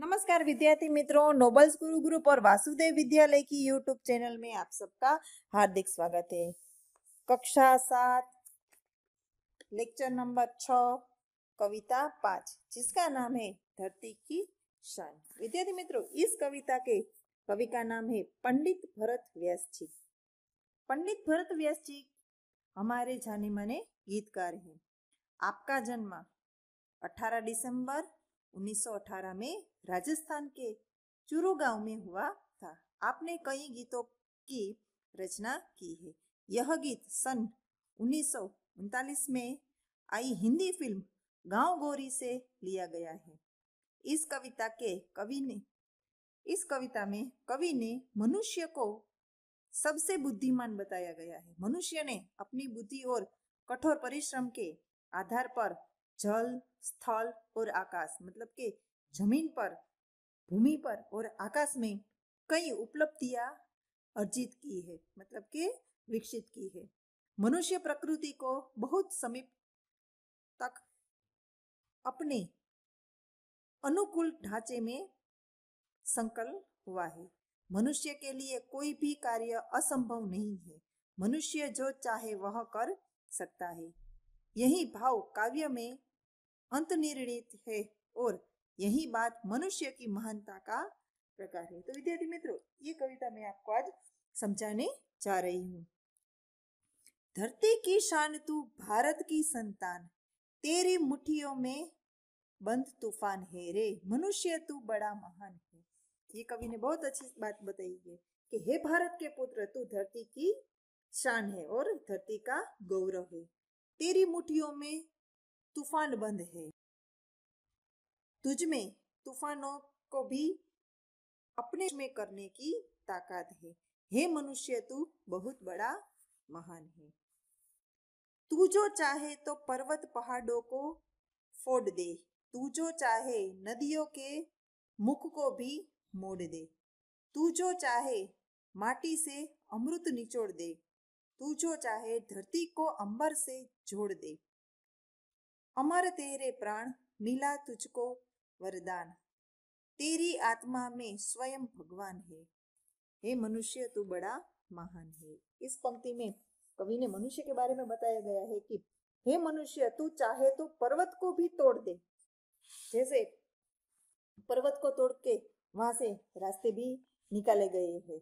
नमस्कार विद्यार्थी मित्रों, नोबल्स गुरु ग्रुप और वासुदेव विद्यालय की यूट्यूब चैनल में आप सबका हार्दिक स्वागत है। कक्षा 7 लेक्चर नंबर 6 कविता 5 जिसका नाम है धरती की शान। विद्यार्थी मित्रों, इस कविता के कवि का नाम है पंडित भरत व्यास जी। पंडित भरत व्यास जी हमारे जाने माने गीतकार हैं। आपका जन्म 18 दिसंबर 1918 में राजस्थान के चूरू गांव में हुआ था। आपने कई गीतों की रचना की है। यह गीत सन 1939 में आई हिंदी फिल्म गांव गोरी से लिया गया है। इस कविता में कवि ने मनुष्य को सबसे बुद्धिमान बताया गया है। मनुष्य ने अपनी बुद्धि और कठोर परिश्रम के आधार पर जल, स्थल और आकाश मतलब के जमीन पर, भूमि पर और आकाश में कई उपलब्धियां अर्जित की है, मतलब के विकसित की है। मनुष्य प्रकृति को बहुत समीप तक अपने अनुकूल ढांचे में संकल्प हुआ है। मनुष्य के लिए कोई भी कार्य असंभव नहीं है। मनुष्य जो चाहे वह कर सकता है। यही भाव काव्य में अंतर्निहित है और यही बात मनुष्य की महानता का प्रकार है। तो विद्यार्थी मित्रों, ये कविता मैं आपको आज समझाने जा रही हूँ। धरती की शान तू भारत की संतान, तेरी मुट्ठियों में बंद तूफान है रे, मनुष्य तू बड़ा महान है। ये कवि ने बहुत अच्छी बात बताई है कि हे भारत के पुत्र, तू धरती की शान है और धरती का गौरव है। तेरी मुट्ठियों में तूफान बंद है। तुझ में तूफानों को भी अपने में करने की ताकत है। हे मनुष्य, तू बहुत बड़ा महान है। तू जो चाहे तो पर्वत पहाड़ों को फोड़ दे, तू जो चाहे नदियों के मुख को भी मोड़ दे, तू जो चाहे माटी से अमृत निचोड़ दे, तू जो चाहे धरती को अंबर से जोड़ दे। अमर तेरे प्राण, मिला तुझको वरदान, तेरी आत्मा में स्वयं भगवान है। हे मनुष्य, तू बड़ा महान है। इस पंक्ति में कवि ने मनुष्य के बारे में बताया गया है कि हे मनुष्य, तू चाहे तो पर्वत को भी तोड़ दे। जैसे पर्वत को तोड़ के वहां से रास्ते भी निकाले गए हैं।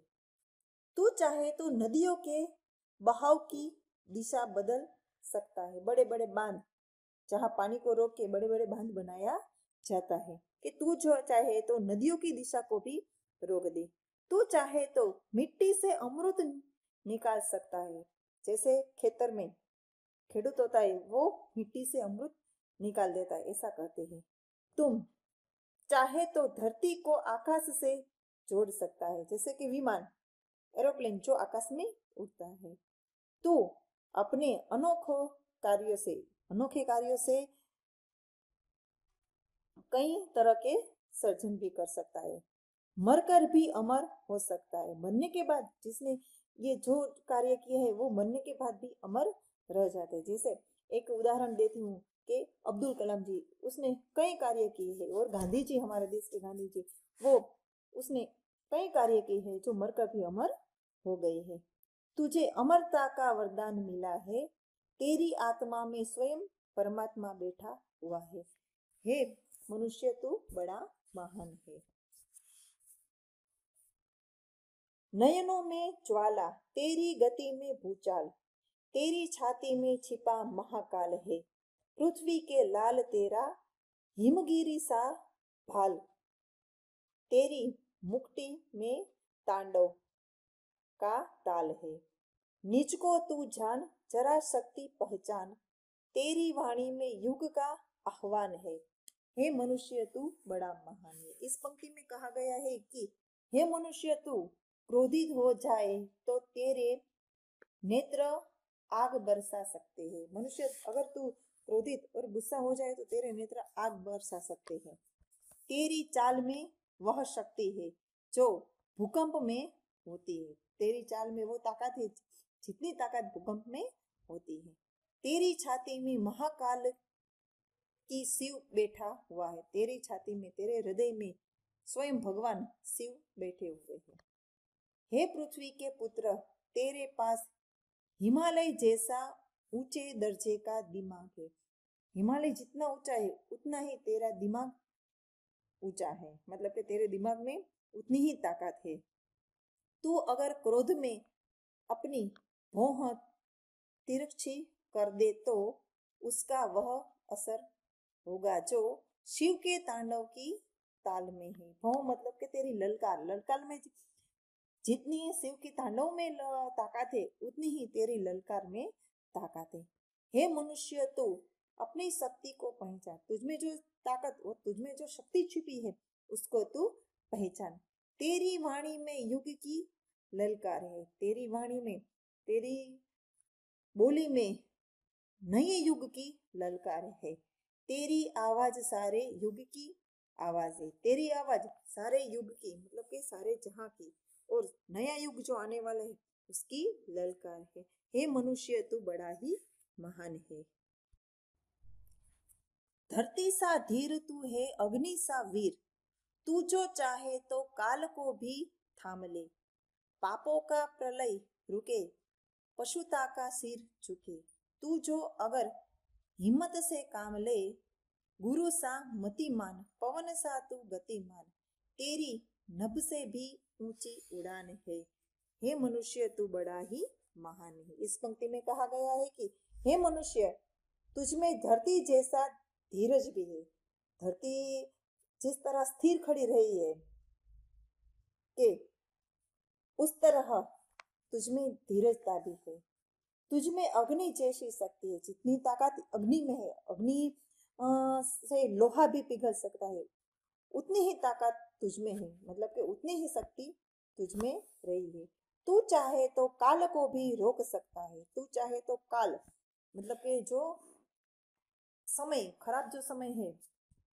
तू चाहे तो नदियों के बहाव की दिशा बदल सकता है। बड़े बड़े बांध, जहां पानी को रोक के बड़े बड़े बांध बनाया जाता है, कि तू जो चाहे तो नदियों की दिशा को भी रोक दे। तू चाहे तो मिट्टी से अमृत निकाल सकता है। जैसे खेतर में खेडूत होता है, वो मिट्टी से अमृत निकाल देता है, ऐसा कहते हैं। तुम चाहे तो धरती को आकाश से जोड़ सकता है, जैसे कि विमान, एरोप्लेन जो आकाश में उड़ता है। तू अपने अनोखे कार्यों से कई तरह के सर्जन भी कर सकता है। मरकर भी अमर हो सकता है। मरने के बाद जिसने ये जो कार्य किए हैं वो मरने के बाद भी अमर रह जाते हैं। जैसे एक उदाहरण देती हूँ कि अब्दुल कलाम जी, उसने कई कार्य किए हैं। और गांधी जी, हमारे देश के गांधी जी, वो उसने कई कार्य किए हैं जो मरकर भी अमर हो गए हैं। तुझे अमरता का वरदान मिला है, तेरी आत्मा में स्वयं परमात्मा बैठा हुआ है। हे मनुष्य, तू बड़ा महान है। नयनों में ज्वाला, तेरी गति में भूचाल, तेरी छाती में छिपा महाकाल है। पृथ्वी के लाल तेरा हिमगिरी सा भाल, तेरी मुक्ति में तांडव का ताल है। निज को तू जान, जरा शक्ति पहचान, तेरी वाणी में युग का आह्वान है। हे मनुष्य, तू बड़ा महान है। इस पंक्ति में कहा गया है कि हे मनुष्य, तू क्रोधित हो जाए तो तेरे नेत्र आग बरसा सकते हैं। मनुष्य, अगर तू क्रोधित और गुस्सा हो जाए तो तेरे नेत्र आग बरसा सकते हैं। तेरी चाल में वह शक्ति है जो भूकंप में होती है। तेरी चाल में वो ताकत है जितनी ताकत भूकंप में होती है। तेरी छाती में महाकाल की शिव बैठा हुआ है। तेरी छाती में, तेरे हृदय में स्वयं भगवान शिव बैठे हुए हैं। हे पृथ्वी के पुत्र, तेरे पास हिमालय जैसा ऊंचे दर्जे का दिमाग है। हिमालय जितना ऊंचा है उतना ही तेरा दिमाग ऊंचा है, मतलब कि तेरे दिमाग में उतनी ही ताकत है। तू अगर क्रोध में अपनी भौं तिरछी कर दे तो उसका वह असर होगा जो शिव के तांडव की ताल में है। भौं मतलब कि तेरी ललकार, ललकार में जितनी शिव की तांडव में ताकत है उतनी ही तेरी ललकार में ताकत है। हे मनुष्य, तू अपनी शक्ति को पहचान। तुझमें जो ताकत और तुझमें जो शक्ति छिपी है उसको तू पहचान। तेरी वाणी में युग की ललकार है। तेरी वाणी में, तेरी बोली में नए युग की ललकार है। तेरी आवाज सारे युग की आवाज है। तेरी आवाज सारे युग की, मतलब कि सारे जहां की, और नया युग जो आने वाला है उसकी ललकार है। हे मनुष्य, तू बड़ा ही महान है। धरती सा धीर तू है, अग्नि सा वीर। तू जो चाहे तो काल को भी थाम ले। पापों का प्रलय रुके, पशुता का सिर झुके। तू जो अगर हिम्मत से काम ले, गुरु सा मति मान, पवन सा तू गति मान। तेरी नभ से भी ऊंची उड़ान है। हे मनुष्य, तू बड़ा ही महान है। इस पंक्ति में कहा गया है कि हे मनुष्य, तुझमें धरती जैसा धीरज भी है। धरती जिस तरह स्थिर खड़ी रही है कि उस तरह तुझमें धीरजता भी है। तुझमें अग्नि जैसी शक्ति है। जितनी ताकत अग्नि में है, अग्नि से लोहा भी पिघल सकता है, उतनी ही ताकत तुझमें है, मतलब कि उतनी ही शक्ति तुझमें रही है। तू चाहे तो काल को भी रोक सकता है। तू चाहे तो काल, मतलब कि जो समय, खराब जो समय है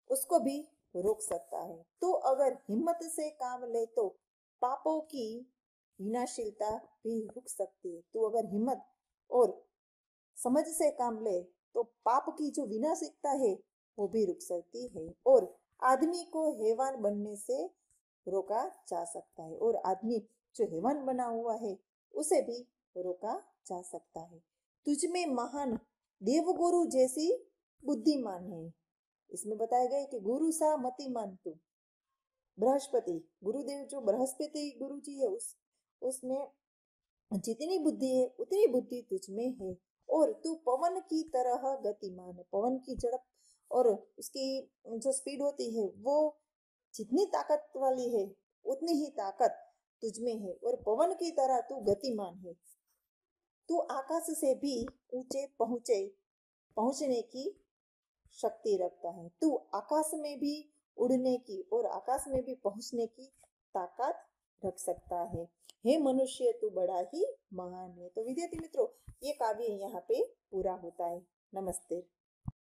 उसको भी रोक सकता है। तू अगर हिम्मत से काम ले तो पापों की विनाशीलता भी रुक सकती है। तू अगर हिम्मत और समझ से काम ले तो पाप की जो विनाशिकता है वो भी रुक सकती है, और आदमी को हैवान बनने से रोका जा सकता है, और आदमी जो हैवान बना हुआ है उसे भी रोका जा सकता है। तुझमें महान देवगुरु जैसी बुद्धिमान है। इसमें बताया गया कि गुरु सा मतिमान तू। बृहस्पति गुरुदेव, जो बृहस्पति गुरु जी है, उसमें जितनी बुद्धि है उतनी बुद्धि तुझमें है। और तू पवन की तरह गतिमान है। पवन की झड़प और उसकी जो स्पीड होती है वो जितनी ताकत वाली है उतनी ही ताकत तुझमें है, और पवन की तरह तू गतिमान है। तू आकाश से भी ऊंचे पहुंचने की शक्ति रखता है। तू आकाश में भी उड़ने की और आकाश में भी पहुंचने की ताकत रख सकता है। हे मनुष्य, तू बड़ा ही महान है। तो विद्यार्थी मित्रों, ये काव्य यहाँ पे पूरा होता है। नमस्ते।